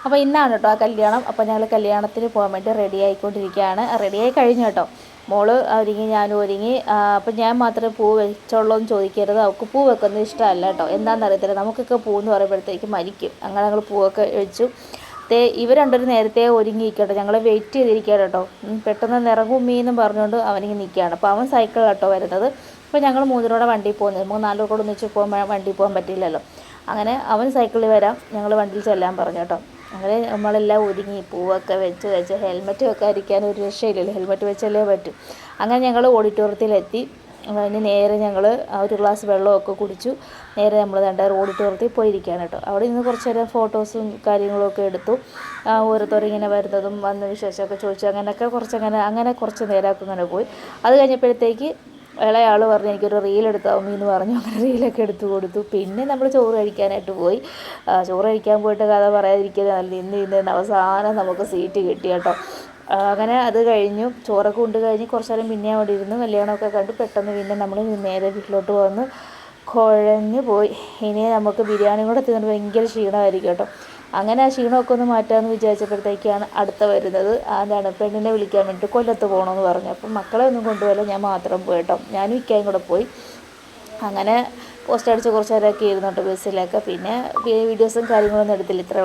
അപ്പോൾ ഇന്നാണ് കേട്ടോ ആ കല്യാണം. അപ്പോൾ ഞങ്ങൾ കല്യാണത്തിന് പോകാൻ വേണ്ടി റെഡി ആയിക്കൊണ്ടിരിക്കുകയാണ്. റെഡിയായി കഴിഞ്ഞു കേട്ടോ. മോള് ഒരുങ്ങി, ഞാനും ഒരുങ്ങി. അപ്പം ഞാൻ മാത്രമേ പൂ വെച്ചോളൂ എന്ന് ചോദിക്കരുത്. അവൾക്ക് പൂ വെക്കുന്നത് ഇഷ്ടമല്ല കേട്ടോ. എന്താണെന്നറിയത്തില്ല, നമുക്കൊക്കെ പൂ എന്ന് പറയുമ്പോഴത്തേക്ക് മരിക്കും. അങ്ങനെ ഞങ്ങൾ പൂവൊക്കെ വെച്ചു. ഇവർ രണ്ടൊരു നേരത്തെ ഒരുങ്ങിയിരിക്കട്ടോ. ഞങ്ങൾ വെയിറ്റ് ചെയ്തിരിക്കുകയാണ് കേട്ടോ. പെട്ടെന്ന് നിറങ്ങും മീന്നും പറഞ്ഞുകൊണ്ട് അവനിങ്ങനെ നിൽക്കുകയാണ്. അപ്പോൾ അവൻ സൈക്കിൾ കേട്ടോ വരുന്നത്. അപ്പോൾ ഞങ്ങൾ മൂന്നിനോടെ വണ്ടിയിൽ പോകുന്നത്. 3-4 കൂടെ ഒന്നിച്ച് പോകാൻ വണ്ടിയിൽ പോകാൻ പറ്റില്ലല്ലോ. അങ്ങനെ അവൻ സൈക്കിളിൽ വരാം, ഞങ്ങൾ വണ്ടിയിൽ ചെല്ലാൻ പറഞ്ഞു കേട്ടോ. അങ്ങനെ നമ്മളെല്ലാം ഒരുങ്ങി പൂവൊക്കെ വെച്ച് ഹെൽമെറ്റ് വെക്കാതിരിക്കാൻ ഒരു രക്ഷയില്ലല്ലോ, ഹെൽമെറ്റ് വെച്ചല്ലേ പറ്റും. അങ്ങനെ ഞങ്ങൾ ഓഡിറ്റോറിയത്തിലെത്തി. അതിന് നേരെ ഞങ്ങൾ ഒരു ഗ്ലാസ് വെള്ളമൊക്കെ കുടിച്ചു. നേരെ നമ്മൾ ഓഡിറ്റോറിയത്തിൽ പോയിരിക്കുകയാണ് കേട്ടോ. അവിടെ നിന്ന് കുറച്ച് നേരം ഫോട്ടോസും കാര്യങ്ങളൊക്കെ എടുത്തു. ഓരോരുത്തരും ഇങ്ങനെ വരുന്നതും വന്ന വിശേഷമൊക്കെ ചോദിച്ചു. അങ്ങനെ കുറച്ച് നേരമൊക്കെ അങ്ങനെ പോയി. അത് കഴിഞ്ഞപ്പോഴത്തേക്ക് ഇളയാൾ പറഞ്ഞു എനിക്കൊരു റീൽ എടുത്താൽ എന്ന് പറഞ്ഞു. അങ്ങനെ റീലൊക്കെ എടുത്തു കൊടുത്തു. പിന്നെ നമ്മൾ ചോറ് കഴിക്കാനായിട്ട് പോയി. ചോറ് കഴിക്കാൻ പോയിട്ട് കഥ പറയാതിരിക്കുന്നത് ഇന്ന് അവസാനം നമുക്ക് സീറ്റ് കിട്ടി കേട്ടോ. അങ്ങനെ അത് കഴിഞ്ഞു. ചോറൊക്കെ കൊണ്ട് കഴിഞ്ഞ് കുറച്ച് നേരം പിന്നെ അവിടെ ഇരുന്ന് കല്യാണമൊക്കെ കണ്ടു. പെട്ടെന്ന് പിന്നെ നമ്മൾ നേരെ വീട്ടിലോട്ട് വന്ന് കുഴഞ്ഞു പോയി. ഇനി നമുക്ക് ബിരിയാണി കൂടെ തിന്നിട്ട് ഭയങ്കര ക്ഷീണമായിരിക്കും കേട്ടോ. അങ്ങനെ ആ ക്ഷീണമൊക്കെ ഒന്ന് മാറ്റാമെന്ന് വിചാരിച്ചപ്പോഴത്തേക്കാണ് അടുത്ത വരുന്നത്. അതാണ് പെണ്ണിനെ വിളിക്കാൻ വേണ്ടിയിട്ട് കൊല്ലത്ത് പോകണമെന്ന് പറഞ്ഞു. അപ്പം മക്കളെ ഒന്നും കൊണ്ടുപോയില്ല, ഞാൻ മാത്രം പോയി കേട്ടോ. ഞാനും ഇക്കായും കൂടെ പോയി. അങ്ങനെ പോസ്റ്റ് അടിച്ച് കുറച്ച് നേരമൊക്കെ ഇരുന്നു കേട്ടോ ബസ്സിലൊക്കെ. പിന്നെ വീഡിയോസും കാര്യങ്ങളൊന്നും എടുത്തില്ല, ഇത്രേ ഉള്ളൂ.